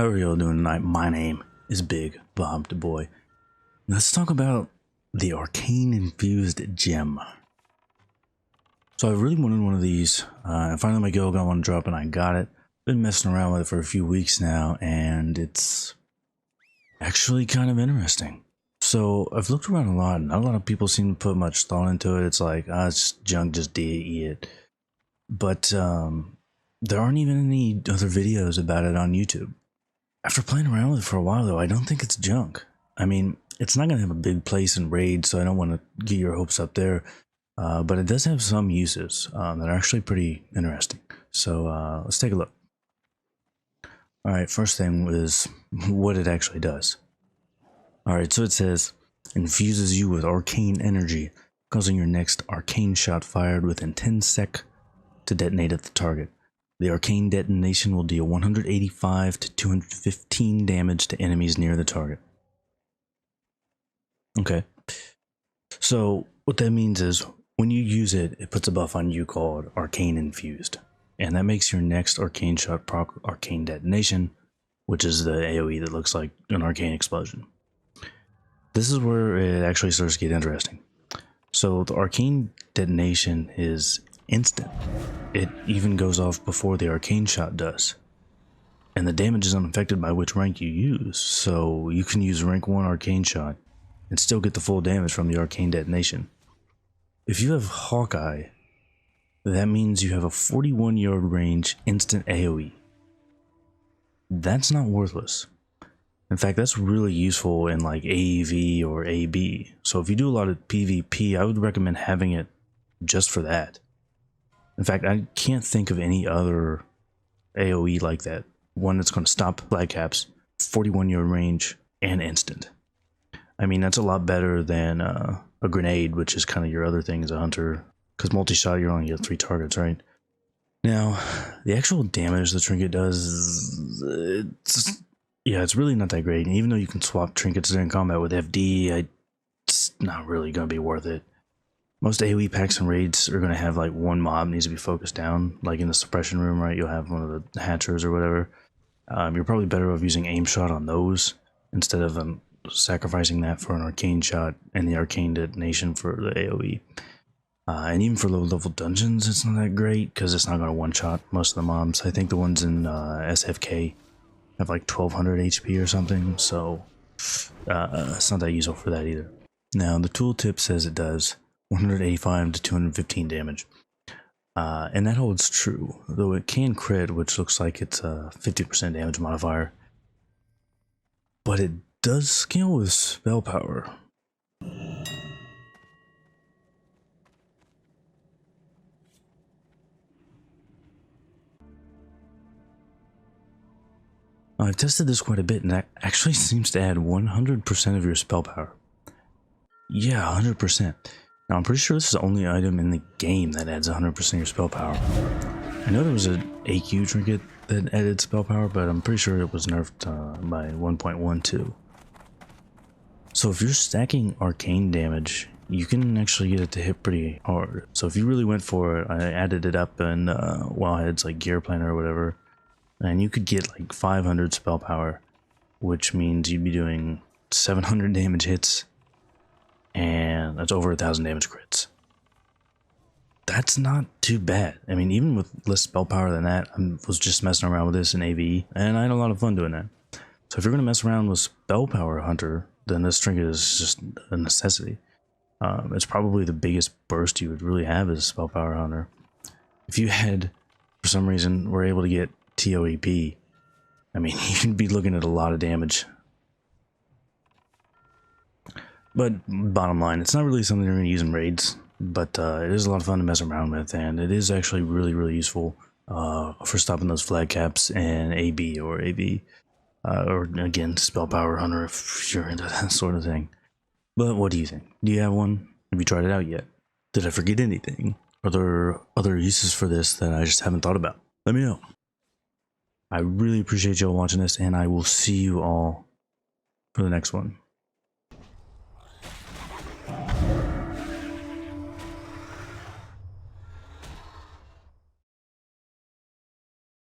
How are y'all doing tonight? My name is Bigbobbedboi. Let's talk about the Arcane Infused Gem. So I really wanted one of these. Finally my guild got one drop and I got it. Been messing around with it for a few weeks now and it's actually kind of interesting. So I've looked around a lot and not a lot of people seem to put much thought into it. It's like, it's just junk, just eat it. But there aren't even any other videos about it on YouTube. After playing around with it for a while though, I don't think it's junk. I mean, it's not going to have a big place in raids, so I don't want to get your hopes up there. But it does have some uses that are actually pretty interesting. So let's take a look. Alright, first thing is what it actually does. Alright, so it says, infuses you with arcane energy, causing your next arcane shot fired within 10 sec to detonate at the target. The Arcane Detonation will deal 185 to 215 damage to enemies near the target. Okay. So what that means is when you use it, it puts a buff on you called Arcane Infused. And that makes your next arcane shot proc Arcane Detonation, which is the AoE that looks like an arcane explosion. This is where it actually starts to get interesting. So the Arcane Detonation is instant. It even goes off before the arcane shot does. And the damage is unaffected by which rank you use, so you can use rank 1 arcane shot and still get the full damage from the Arcane Detonation. If you have Hawkeye, that means you have a 41 yard range instant AoE. That's not worthless. In fact, that's really useful in like AEV or AB. So if you do a lot of PvP, I would recommend having it just for that. In fact, I can't think of any other AoE like that. One that's going to stop flag caps, 41 yard range, and instant. I mean, that's a lot better than a grenade, which is kind of your other thing as a hunter. Because multi-shot, you only get 3 targets, right? Now, the actual damage the trinket does, it's really not that great. And even though you can swap trinkets during combat with FD, it's not really going to be worth it. Most AoE packs and raids are going to have like one mob needs to be focused down, like in the suppression room, right? You'll have one of the hatchers or whatever. You're probably better off using aim shot on those instead of sacrificing that for an arcane shot and the Arcane Detonation for the AoE. And even for low level dungeons, it's not that great because it's not going to one shot most of the mobs. I think the ones in SFK have like 1200 HP or something, so it's not that useful for that either. Now, the tooltip says it does 185 to 215 damage. And that holds true, though it can crit, which looks like it's a 50% damage modifier. But it does scale with spell power. I've tested this quite a bit, and that actually seems to add 100% of your spell power. Yeah, 100%. Now, I'm pretty sure this is the only item in the game that adds 100% of your spell power. I know there was an AQ trinket that added spell power, but I'm pretty sure it was nerfed by 1.12. So if you're stacking arcane damage, you can actually get it to hit pretty hard. So if you really went for it, I added it up in Wildhead's like gear planner or whatever, and you could get like 500 spell power, which means you'd be doing 700 damage hits. And that's over 1,000 damage crits. That's not too bad. I mean, even with less spell power than that, I was just messing around with this in AVE, and I had a lot of fun doing that. So if you're going to mess around with spell power hunter, then this trinket is just a necessity. It's probably the biggest burst you would really have as a spell power hunter. If you had, for some reason, were able to get TOEP, I mean, you'd be looking at a lot of damage. But bottom line, it's not really something you're going to use in raids, but it is a lot of fun to mess around with, and it is actually really, really useful for stopping those flag caps in AB or AV, or again, spell power hunter if you're into that sort of thing. But what do you think? Do you have one? Have you tried it out yet? Did I forget anything? Are there other uses for this that I just haven't thought about? Let me know. I really appreciate y'all watching this, and I will see you all for the next one.